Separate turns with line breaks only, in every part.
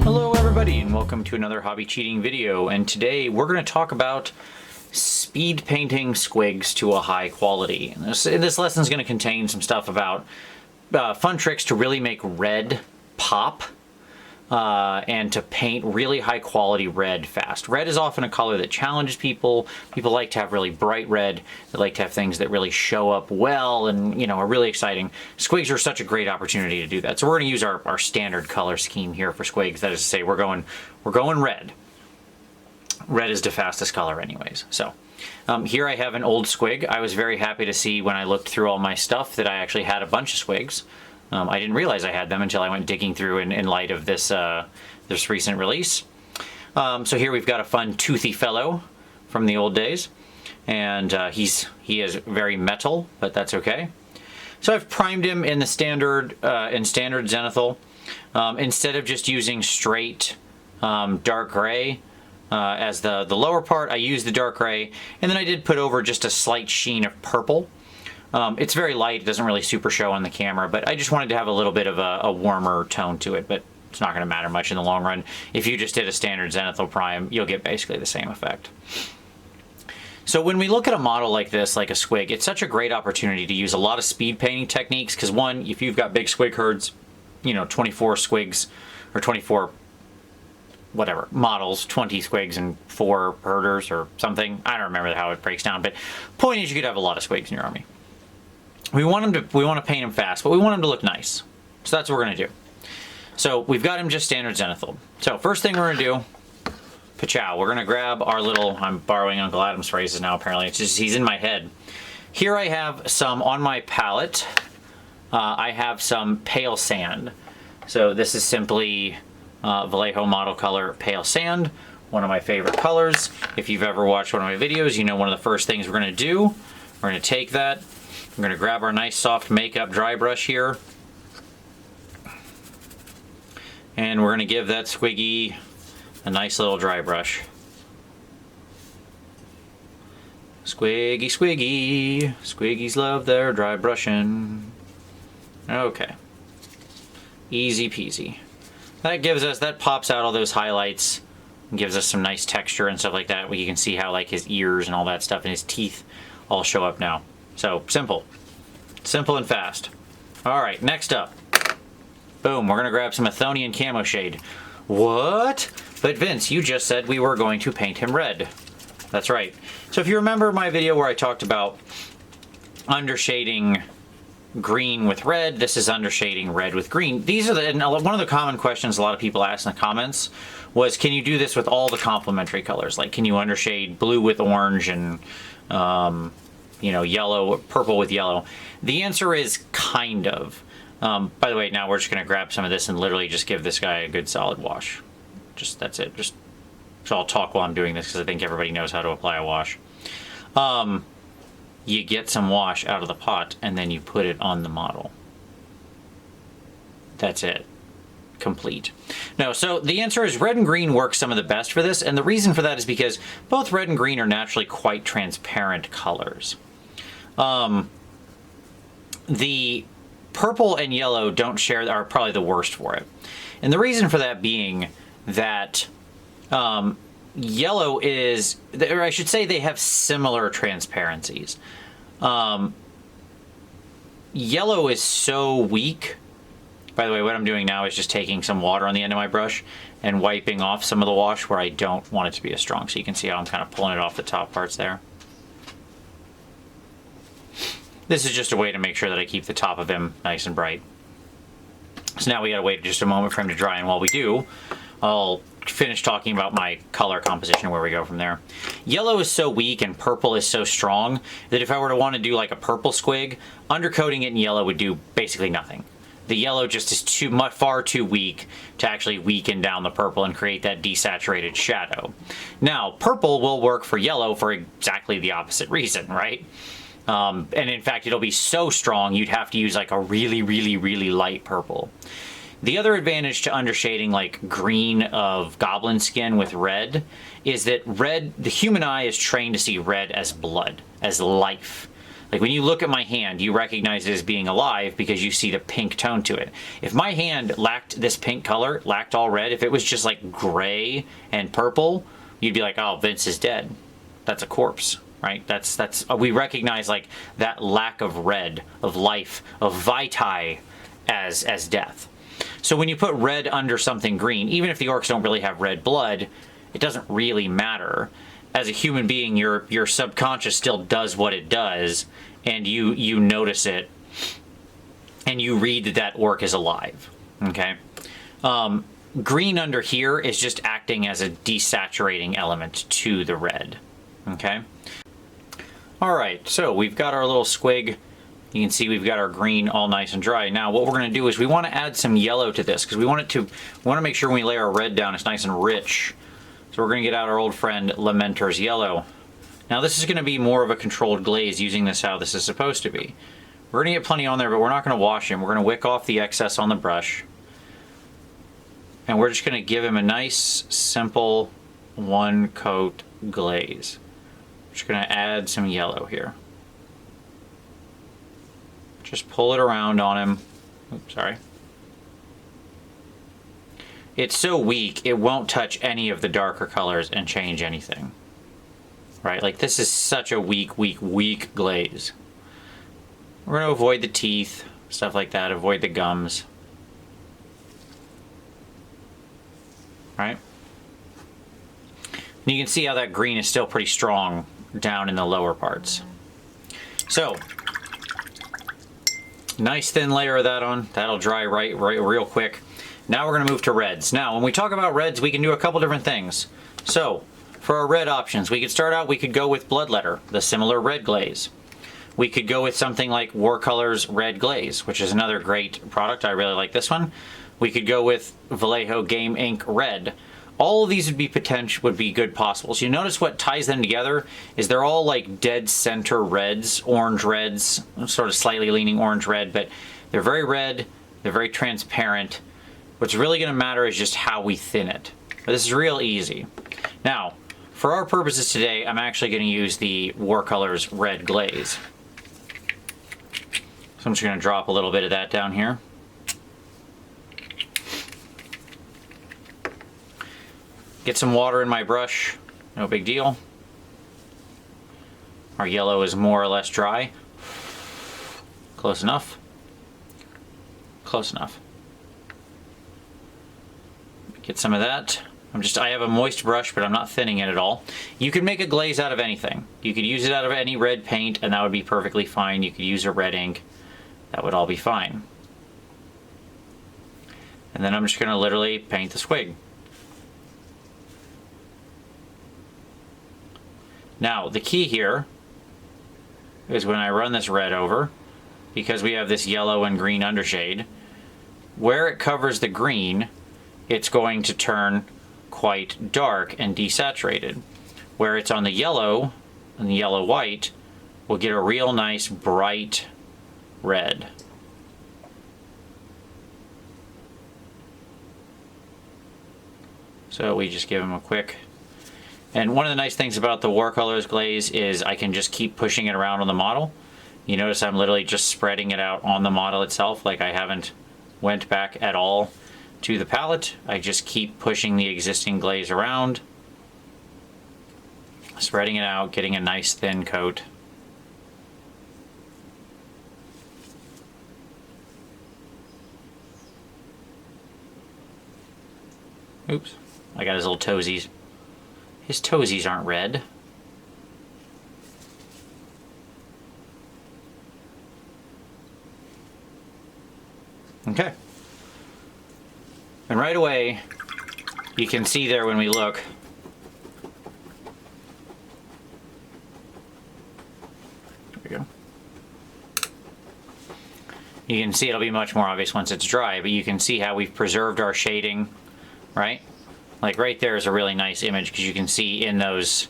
Hello everybody and welcome to another hobby cheating video, and today we're going to talk about speed painting squigs to a high quality. This lesson is going to contain some stuff about fun tricks to really make red pop and to paint really high quality red fast. Red is often a color that challenges people. People like to have really bright red. They like to have things that really show up well and, you know, are really exciting. Squigs are such a great opportunity to do that. So we're going to use our standard color scheme here for squigs. That is to say, we're going red. Red is the fastest color anyways. So here I have an old squig. I was very happy to see when I looked through all my stuff that I actually had a bunch of squigs. I didn't realize I had them until I went digging through in light of this this recent release. So here we've got a fun toothy fellow from the old days, and he is very metal, but that's okay. So I've primed him in the standard zenithal. Instead of just using straight dark gray as the lower part, I used the dark gray, and then I did put over just a slight sheen of purple. It's very light, it doesn't really super show on the camera, but I just wanted to have a little bit of a warmer tone to it, but it's not going to matter much in the long run. If you just did a standard zenithal prime, you'll get basically the same effect. So when we look at a model like this, like a squig, it's such a great opportunity to use a lot of speed painting techniques, because one, if you've got big squig herds, you know, 24 squigs, or 24 whatever, models, 20 squigs and 4 herders or something. I don't remember how it breaks down, but point is you could have a lot of squigs in your army. We want to paint him fast, but we want him to look nice. So that's what we're going to do. So we've got him just standard zenithal. So first thing we're going to do, pachow. We're going to grab our little, I'm borrowing Uncle Adam's phrases now apparently, it's just he's in my head. Here I have some on my palette. I have some pale sand. So this is simply Vallejo model color pale sand, one of my favorite colors. If you've ever watched one of my videos, you know one of the first things we're going to do, we're going to take that, we're going to grab our nice soft makeup dry brush here, and we're going to give that squiggy a nice little dry brush. Squiggy, squiggy, squiggies love their dry brushing. Okay, easy peasy. That gives us, that pops out all those highlights and gives us some nice texture and stuff like that, where you can see how like his ears and all that stuff and his teeth all show up now. So simple and fast. All right, next up, boom, we're gonna grab some Athonian camo shade. What? But Vince, you just said we were going to paint him red. That's right. So if you remember my video where I talked about undershading green with red, this is undershading red with green. These are one of the common questions a lot of people ask in the comments was, can you do this with all the complementary colors? Like, can you undershade blue with orange and you know, yellow, purple with yellow? The answer is kind of. By the way, now we're just going to grab some of this and literally just give this guy a good solid wash. Just, that's it. Just, so I'll talk while I'm doing this because I think everybody knows how to apply a wash. You get some wash out of the pot and then you put it on the model. That's it. Complete. No, so the answer is red and green work some of the best for this, and the reason for that is because both red and green are naturally quite transparent colors. The purple and yellow don't share, are probably the worst for it. And the reason for that being that yellow is, or I should say they have similar transparencies. Yellow is so weak. By the way, what I'm doing now is just taking some water on the end of my brush and wiping off some of the wash where I don't want it to be as strong. So you can see how I'm kind of pulling it off the top parts there. This is just a way to make sure that I keep the top of him nice and bright. So now we gotta wait just a moment for him to dry, and while we do, I'll finish talking about my color composition, where we go from there. Yellow is so weak and purple is so strong that if I were to want to do like a purple squig, undercoating it in yellow would do basically nothing. The yellow just is far too weak to actually weaken down the purple and create that desaturated shadow. Now, purple will work for yellow for exactly the opposite reason, right? And in fact, it'll be so strong you'd have to use like a really, really, really light purple. The other advantage to undershading like green of goblin skin with red is that red, the human eye is trained to see red as blood, as life. Like when you look at my hand, you recognize it as being alive because you see the pink tone to it. If my hand lacked this pink color, lacked all red, if it was just like gray and purple, you'd be like, oh, Vince is dead. That's a corpse, right? We recognize like that lack of red, of life, of vitae as death. So when you put red under something green, even if the orcs don't really have red blood, it doesn't really matter. As a human being, your subconscious still does what it does, and you notice it, and you read that orc is alive, okay? Green under here is just acting as a desaturating element to the red, okay? All right, so we've got our little squig. You can see we've got our green all nice and dry. Now what we're going to do is we want to add some yellow to this because we want to make sure when we lay our red down it's nice and rich. So we're going to get out our old friend Lamentor's Yellow. Now this is going to be more of a controlled glaze using this how this is supposed to be. We're going to get plenty on there, but we're not going to wash him. We're going to wick off the excess on the brush. And we're just going to give him a nice, simple one coat glaze. Just going to add some yellow here. Just pull it around on him. Oops, sorry. It's so weak, it won't touch any of the darker colors and change anything. Right? Like this is such a weak, weak, weak glaze. We're going to avoid the teeth, stuff like that, avoid the gums. Right? And you can see how that green is still pretty strong down in the lower parts. So, nice thin layer of that on. That'll dry right real quick. Now we're going to move to reds. Now, when we talk about reds, we can do a couple different things. So, for our red options, we could start out, we could go with Bloodletter, the similar red glaze. We could go with something like Warcolor's Red Glaze, which is another great product. I really like this one. We could go with Vallejo Game Ink Red. All of these would be good possibles. You notice what ties them together is they're all like dead center reds, orange reds, sort of slightly leaning orange red, but they're very red, they're very transparent. What's really going to matter is just how we thin it. But this is real easy. Now, for our purposes today, I'm actually going to use the Warcolor's Red Glaze. So I'm just going to drop a little bit of that down here. Get some water in my brush, no big deal. Our yellow is more or less dry. Close enough. Close enough. Get some of that. I have a moist brush, but I'm not thinning it at all. You can make a glaze out of anything. You could use it out of any red paint, and that would be perfectly fine. You could use a red ink. That would all be fine. And then I'm just going to literally paint the squig. Now, the key here is when I run this red over, because we have this yellow and green undershade, where it covers the green, it's going to turn quite dark and desaturated. Where it's on the yellow and the yellow-white, we'll get a real nice bright red. So we just give them a quick... And one of the nice things about the Warcolor's glaze is I can just keep pushing it around on the model. You notice I'm literally just spreading it out on the model itself, like I haven't went back at all to the palette. I just keep pushing the existing glaze around, spreading it out, getting a nice thin coat. Oops, I got his little toesies. His toesies aren't red. Okay. And right away, you can see there when we look, there we go. You can see it'll be much more obvious once it's dry, but you can see how we've preserved our shading, right? Like right there is a really nice image because you can see in those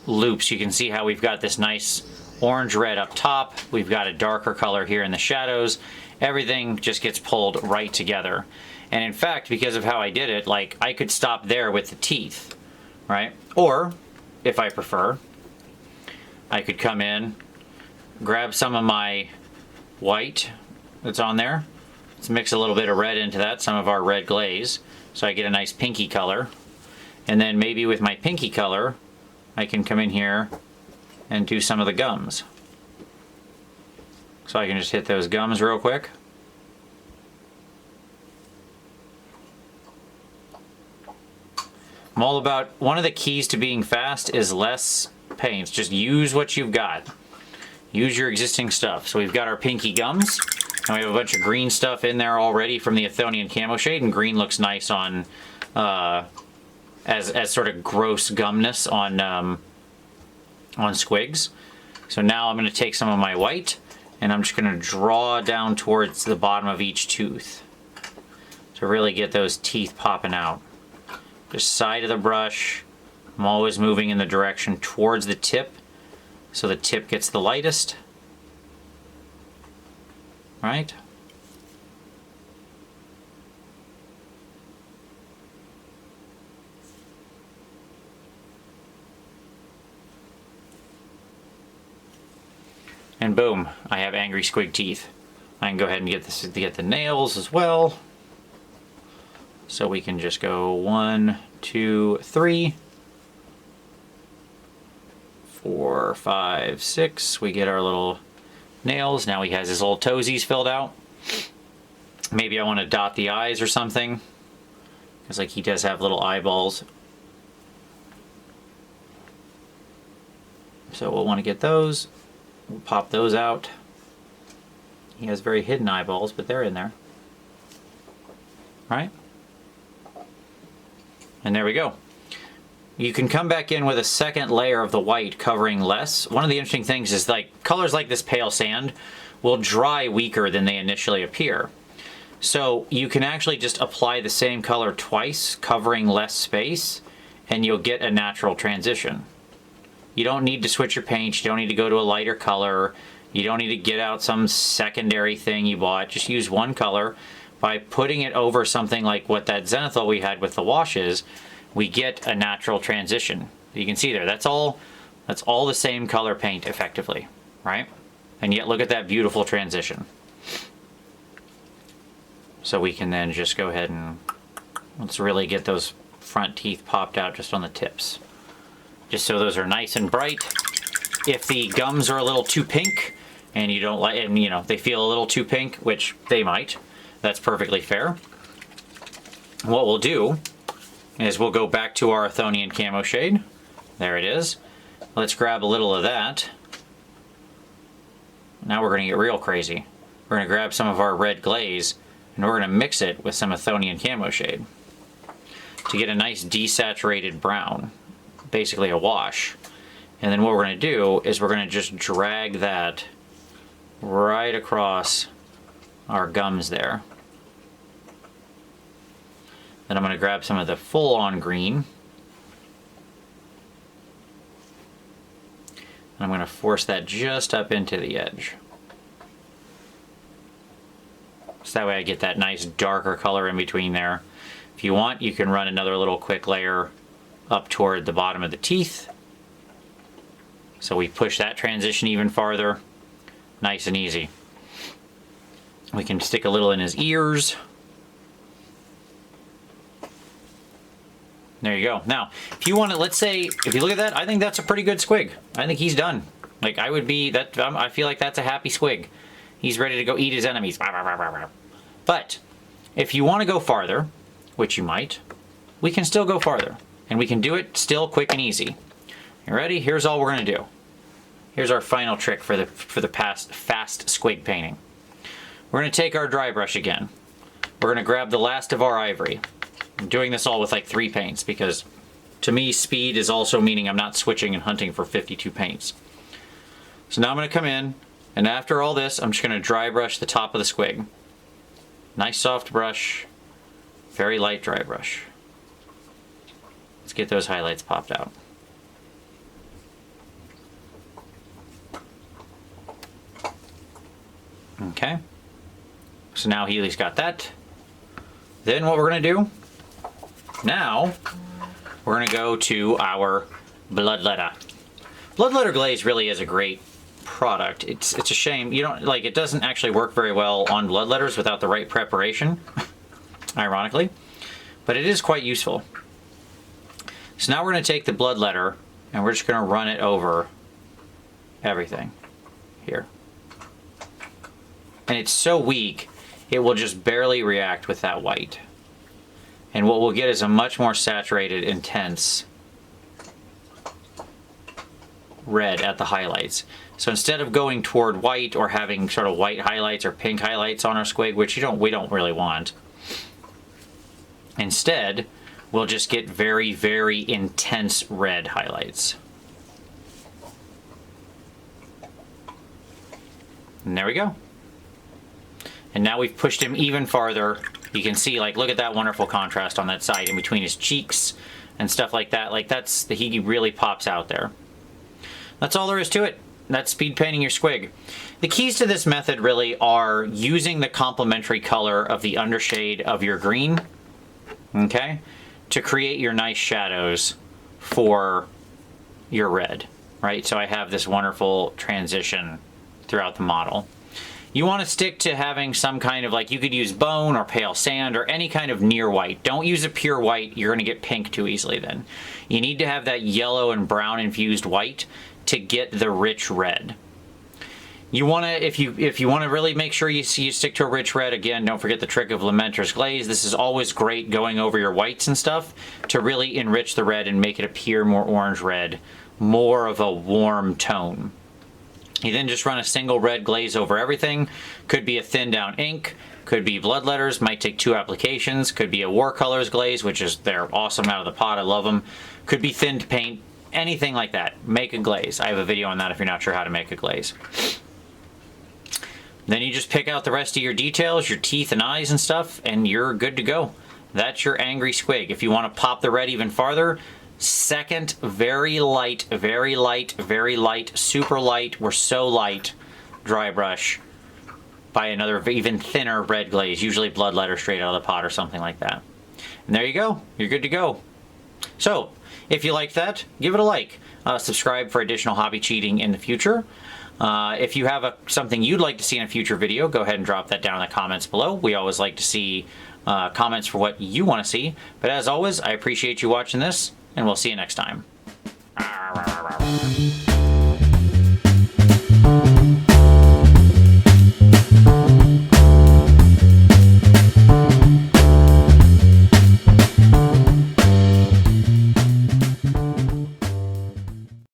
loops, you can see how we've got this nice orange red up top. We've got a darker color here in the shadows. Everything just gets pulled right together. And in fact, because of how I did it, like I could stop there with the teeth, right? Or if I prefer, I could come in grab some of my white that's on there. Let's mix a little bit of red into that, some of our red glaze, so I get a nice pinky color. And then maybe with my pinky color, I can come in here and do some of the gums. So I can just hit those gums real quick. I'm all about, one of the keys to being fast is less paints. Just use what you've got. Use your existing stuff. So we've got our pinky gums, and we have a bunch of green stuff in there already from the Athonian Camo shade, and green looks nice on, as sort of gross gumness on Squigs. So now I'm going to take some of my white, and I'm just going to draw down towards the bottom of each tooth to really get those teeth popping out. Just side of the brush. I'm always moving in the direction towards the tip, so the tip gets the lightest. Right? And boom, I have angry squig teeth. I can go ahead and get the nails as well. So we can just go 1, 2, 3, 4, 5, 6. We get our little nails. Now he has his little toesies filled out. Maybe I want to dot the eyes or something, because like he does have little eyeballs. So we'll want to get those. We'll pop those out. He has very hidden eyeballs, but they're in there. Right? And there we go. You can come back in with a second layer of the white covering less. One of the interesting things is like colors like this pale sand will dry weaker than they initially appear. So you can actually just apply the same color twice, covering less space, and you'll get a natural transition. You don't need to switch your paint. You don't need to go to a lighter color. You don't need to get out some secondary thing you bought. Just use one color. By putting it over something like what that zenithal we had with the washes, we get a natural transition. You can see there, that's all the same color paint effectively, right? And yet look at that beautiful transition. So we can then just go ahead and let's really get those front teeth popped out just on the tips. Just so those are nice and bright. If the gums are a little too pink and you don't like, and you know, they feel a little too pink, which they might, that's perfectly fair. What we'll do is we'll go back to our Athonian Camo shade. There it is. Let's grab a little of that. Now we're going to get real crazy. We're going to grab some of our red glaze and we're going to mix it with some Athonian Camo shade to get a nice desaturated brown, basically a wash. And then what we're going to do is we're going to just drag that right across our gums there. Then I'm going to grab some of the full-on green. And I'm going to force that just up into the edge. So that way I get that nice darker color in between there. If you want, you can run another little quick layer up toward the bottom of the teeth. So we push that transition even farther. Nice and easy. We can stick a little in his ears. There you go. Now, if you want to, let's say, if you look at that, I think that's a pretty good squig. I think he's done. Like, I would be, I feel like that's a happy squig. He's ready to go eat his enemies. But, if you want to go farther, which you might, we can still go farther. And we can do it still quick and easy. You ready? Here's all we're going to do. Here's our final trick for the fast squig painting. We're going to take our dry brush again. We're going to grab the last of our ivory. I'm doing this all with like 3 paints because to me speed is also meaning I'm not switching and hunting for 52 paints. So now I'm going to come in, and after all this I'm just going to dry brush the top of the squig. Nice soft brush, very light dry brush. Let's get those highlights popped out. Okay, so now Healy's got that. Then what we're going to do, now we're going to go to our bloodletter. Bloodletter glaze really is a great product. It's a shame. You don't, like, it doesn't actually work very well on bloodletters without the right preparation, ironically, but it is quite useful. So now we're going to take the bloodletter and we're just going to run it over everything here. And it's so weak, it will just barely react with that white. And what we'll get is a much more saturated, intense red at the highlights. So instead of going toward white or having sort of white highlights or pink highlights on our squig, which we don't really want, instead we'll just get very, very intense red highlights. And there we go. And now we've pushed him even farther. You can see, like, look at that wonderful contrast on that side in between his cheeks and stuff like that. Like, he really pops out there. That's all there is to it. That's speed painting your squig. The keys to this method really are using the complementary color of the undershade of your green, okay, to create your nice shadows for your red, right? So I have this wonderful transition throughout the model. You want to stick to having some kind of, like, you could use bone or pale sand or any kind of near white. Don't use a pure white. You're going to get pink too easily then. You need to have that yellow and brown infused white to get the rich red. You want to, if you want to really make sure you stick to a rich red, again, don't forget the trick of Lamenter's glaze. This is always great going over your whites and stuff to really enrich the red and make it appear more orange red, more of a warm tone. You then just run a single red glaze over everything. Could be a thin down ink, could be bloodletters, might take 2 applications, could be a Warcolors glaze, which is, they're awesome out of the pot, I love them. Could be thinned paint, anything like that. Make a glaze. I have a video on that if you're not sure how to make a glaze. Then you just pick out the rest of your details, your teeth and eyes and stuff, and you're good to go. That's your angry squig. If you want to pop the red even farther, second, very light, very light, very light, super light, we're so light, dry brush by another even thinner red glaze, usually bloodletter straight out of the pot or something like that. And there you go. You're good to go. So, if you liked that, give it a like. Subscribe for additional hobby cheating in the future. If you have something you'd like to see in a future video, go ahead and drop that down in the comments below. We always like to see comments for what you want to see. But as always, I appreciate you watching this, and we'll see you next time.